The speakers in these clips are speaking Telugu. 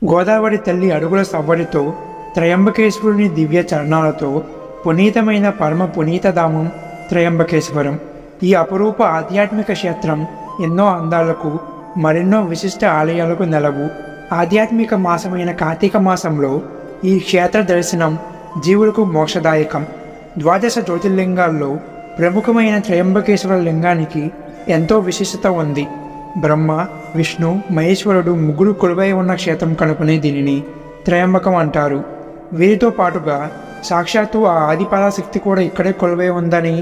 గోదావరి తల్లి అడుగుల సవ్వడితో త్రయంబకేశ్వరుని దివ్య చరణాలతో పునీతమైన పరమ పునీతధామం త్రయంబకేశ్వరం. ఈ అపురూప ఆధ్యాత్మిక క్షేత్రం ఎన్నో అందాలకు, మరెన్నో విశిష్ట ఆలయాలకు నెలవు. ఆధ్యాత్మిక మాసమైన కార్తీక మాసంలో ఈ క్షేత్ర దర్శనం జీవులకు మోక్షదాయకం. ద్వాదశ జ్యోతిర్లింగాల్లో ప్రముఖమైన త్రయంబకేశ్వర లింగానికి ఎంతో విశిష్టత ఉంది. బ్రహ్మ, విష్ణు, మహేశ్వరుడు ముగ్గురు కొలువై ఉన్న క్షేత్రం కనుకనే దీనిని త్రయంబకం అంటారు. వీరితో పాటుగా సాక్షాత్తు ఆ ఆదిపరాశక్తి కూడా ఇక్కడే కొలువై ఉందని,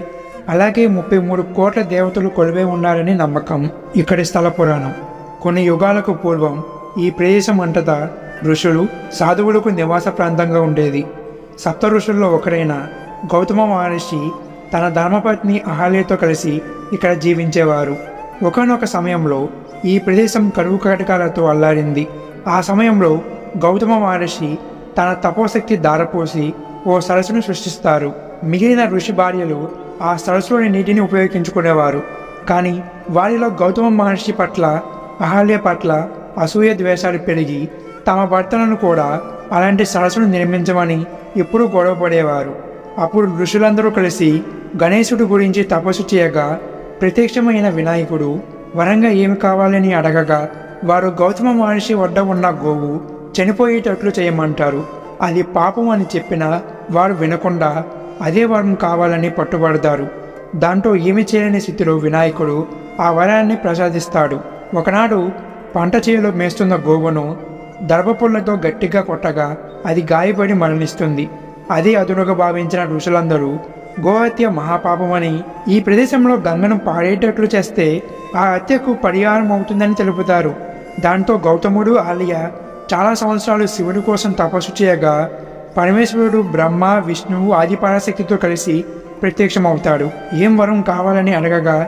అలాగే 33 కోట్ల దేవతలు కొలువై ఉన్నారని నమ్మకం. ఇక్కడి స్థల పురాణం. కొన్ని యుగాలకు పూర్వం ఈ ప్రదేశం అంతటా ఋషులు, సాధువులకు నివాస ప్రాంతంగా ఉండేది. సప్త ఋషుల్లో ఒకరైన గౌతమ మహర్షి తన ధర్మపత్ని అహల్యతో కలిసి ఇక్కడ జీవించేవారు. ఒకానొక సమయంలో ఈ ప్రదేశం కరువు కాటకాలతో అల్లారింది. ఆ సమయంలో గౌతమ మహర్షి తన తపోశక్తి ధారపోసి ఓ సరస్సును సృష్టిస్తారు. మిగిలిన ఋషి భార్యలు ఆ సరస్సులోని నీటిని ఉపయోగించుకునేవారు. కానీ వారిలో గౌతమ మహర్షి పట్ల, అహల్య పట్ల అసూయ ద్వేషాలు పెరిగి తమ భర్తలను కూడా అలాంటి సరస్సును నిర్మించమని ఎప్పుడూ గొడవపడేవారు. అప్పుడు ఋషులందరూ కలిసి గణేశుడి గురించి తపస్సు చేయగా ప్రత్యక్షమైన వినాయకుడు వరంగా ఏమి కావాలని అడగగా వారు గౌతమ మహర్షి వద్ద ఉన్న గోవు చనిపోయేటట్లు చేయమంటారు. అది పాపం అని చెప్పినా వారు వినకుండా అదే వరం కావాలని పట్టుబడతారు. దాంతో ఏమి చేయలేని స్థితిలో వినాయకుడు ఆ వరాన్ని ప్రసాదిస్తాడు. ఒకనాడు పంట చేలో మేస్తున్న గోవును దర్భపుల్లతో గట్టిగా కొట్టగా అది గాయపడి మరణిస్తుంది. అదే అదునుగా భావించిన ఋషులందరూ గోహత్య మహాపాపమని, ఈ ప్రదేశంలో గంగను పాడేటట్లు చేస్తే ఆ హత్యకు పరిహారం అవుతుందని తెలుపుతారు. దాంతో గౌతముడు, అహల్య చాలా సంవత్సరాలు శివుడి కోసం తపస్సు చేయగా పరమేశ్వరుడు బ్రహ్మ, విష్ణువు, ఆదిపరాశక్తితో కలిసి ప్రత్యక్షమవుతాడు. ఏం వరం కావాలని అడగగా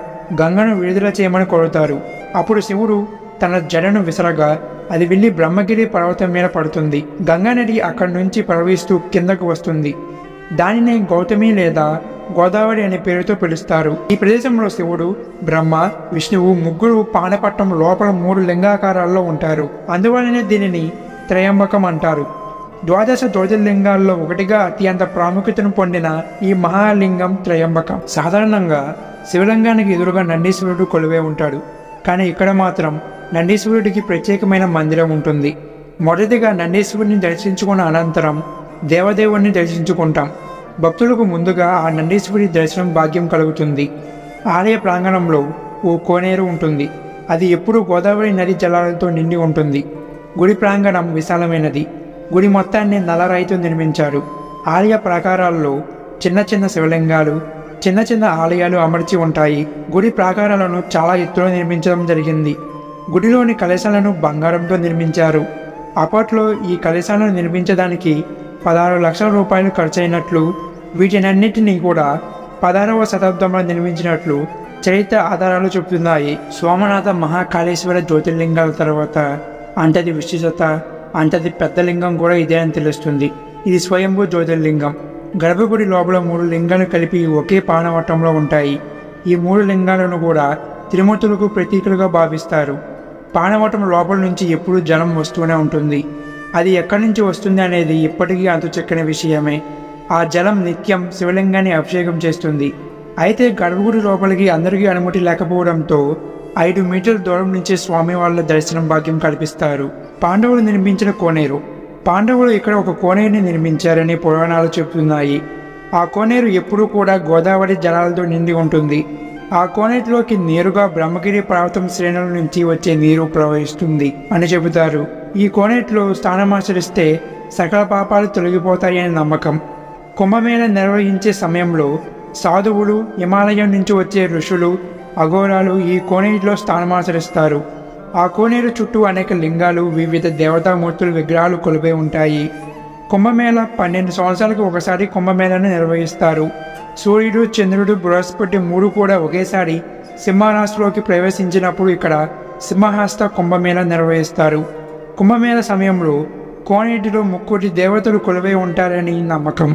గంగను విడుదల చేయమని కోరుతారు. అప్పుడు శివుడు తన జడను విసరగా అది వెళ్ళి బ్రహ్మగిరి పర్వతం మీద పడుతుంది. గంగా నది అక్కడి నుంచి ప్రవహిస్తూ కిందకు వస్తుంది. దానినే గౌతమి లేదా గోదావరి అనే పేరుతో పిలుస్తారు. ఈ ప్రదేశంలో శివుడు, బ్రహ్మ, విష్ణువు ముగ్గురు పానపట్టం లోపల 3 లింగాకారాల్లో ఉంటారు. అందువల్లనే దీనిని త్రయంబకం అంటారు. ద్వాదశ జ్యోతిర్లింగాల్లో ఒకటిగా అత్యంత ప్రాముఖ్యతను పొందిన ఈ మహాలింగం త్రయంబకం. సాధారణంగా శివలింగానికి ఎదురుగా నందీశ్వరుడు కొలువై ఉంటాడు. కానీ ఇక్కడ మాత్రం నందీశ్వరుడికి ప్రత్యేకమైన మందిరం ఉంటుంది. మొదటిగా నందీశ్వరుడిని దర్శించుకున్న అనంతరం దేవదేవుణ్ణి దర్శించుకుంటాం. భక్తులకు ముందుగా ఆ నందీశ్వరి దర్శనం భాగ్యం కలుగుతుంది. ఆలయ ప్రాంగణంలో ఓ కోనేరు ఉంటుంది. అది ఎప్పుడూ గోదావరి నది జలాలతో నిండి ఉంటుంది. గుడి ప్రాంగణం విశాలమైనది. గుడి మొత్తాన్ని నల్లరాయితో నిర్మించారు. ఆలయ ప్రాకారాల్లో చిన్న చిన్న శివలింగాలు, చిన్న చిన్న ఆలయాలు అమర్చి ఉంటాయి. గుడి ప్రాకారాలను చాలా ఎత్తులో నిర్మించడం జరిగింది. గుడిలోని కలశాలను బంగారంతో నిర్మించారు. అప్పట్లో ఈ కలశాలను నిర్మించడానికి 16 లక్షల రూపాయలు ఖర్చయినట్లు, వీటినన్నిటినీ కూడా 16వ శతాబ్దంలో నిర్మించినట్లు చరిత్ర ఆధారాలు చెబుతున్నాయి. సోమనాథ మహాకాళేశ్వర జ్యోతిర్లింగాల తర్వాత అంతటి విశిష్టత, అంతటి పెద్ద లింగం కూడా ఇదే అని తెలుస్తుంది. ఇది స్వయంభూ జ్యోతిర్లింగం. గర్భగుడి లోపల 3 లింగాలు కలిపి ఒకే పానవట్టంలో ఉంటాయి. ఈ 3 లింగాలను కూడా త్రిమూర్తులకు ప్రతీకలుగా భావిస్తారు. పానవట్టం లోపల నుంచి ఎప్పుడూ జలం వస్తూనే ఉంటుంది. అది ఎక్కడి నుంచి వస్తుంది అనేది ఇప్పటికీ అంతుచెక్కని విషయమే. ఆ జలం నిత్యం శివలింగాన్ని అభిషేకం చేస్తుంది. అయితే గర్భగుడి లోపలికి అందరికీ అనుమతి లేకపోవడంతో 5 మీటర్ల దూరం నుంచి స్వామివార్ల దర్శనం భాగ్యం కల్పిస్తారు. పాండవులు నిర్మించిన కోనేరు. పాండవులు ఇక్కడ ఒక కోనేరుని నిర్మించారని పురాణాలు చెబుతున్నాయి. ఆ కోనేరు ఎప్పుడూ కూడా గోదావరి జలాలతో నిండి ఉంటుంది. ఆ కోనేటిలోకి నేరుగా బ్రహ్మగిరి పర్వతం శ్రేణుల నుంచి వచ్చే నీరు ప్రవహిస్తుంది అని చెబుతారు. ఈ కోనేటిలో స్నానమాచరిస్తే సకల పాపాలు తొలగిపోతాయి అని నమ్మకం. కుంభమేళ నిర్వహించే సమయంలో సాధువులు, హిమాలయం నుంచి వచ్చే ఋషులు, అఘోరాలు ఈ కోనేటిలో స్నానమాచరిస్తారు. ఆ కోనేరు చుట్టూ అనేక లింగాలు, వివిధ దేవతామూర్తుల విగ్రహాలు కొలువై ఉంటాయి. కుంభమేళ 12 సంవత్సరాలకు ఒకసారి కుంభమేళను నిర్వహిస్తారు. సూర్యుడు, చంద్రుడు, బృహస్పతి 3 కూడా ఒకేసారి సింహరాశిలోకి ప్రవేశించినప్పుడు ఇక్కడ సింహహస్త కుంభమేళ నిర్వహిస్తారు. కుంభమేళ సమయంలో కోనేటిలో 3 దేవతలు కొలువై ఉంటారని నమ్మకం.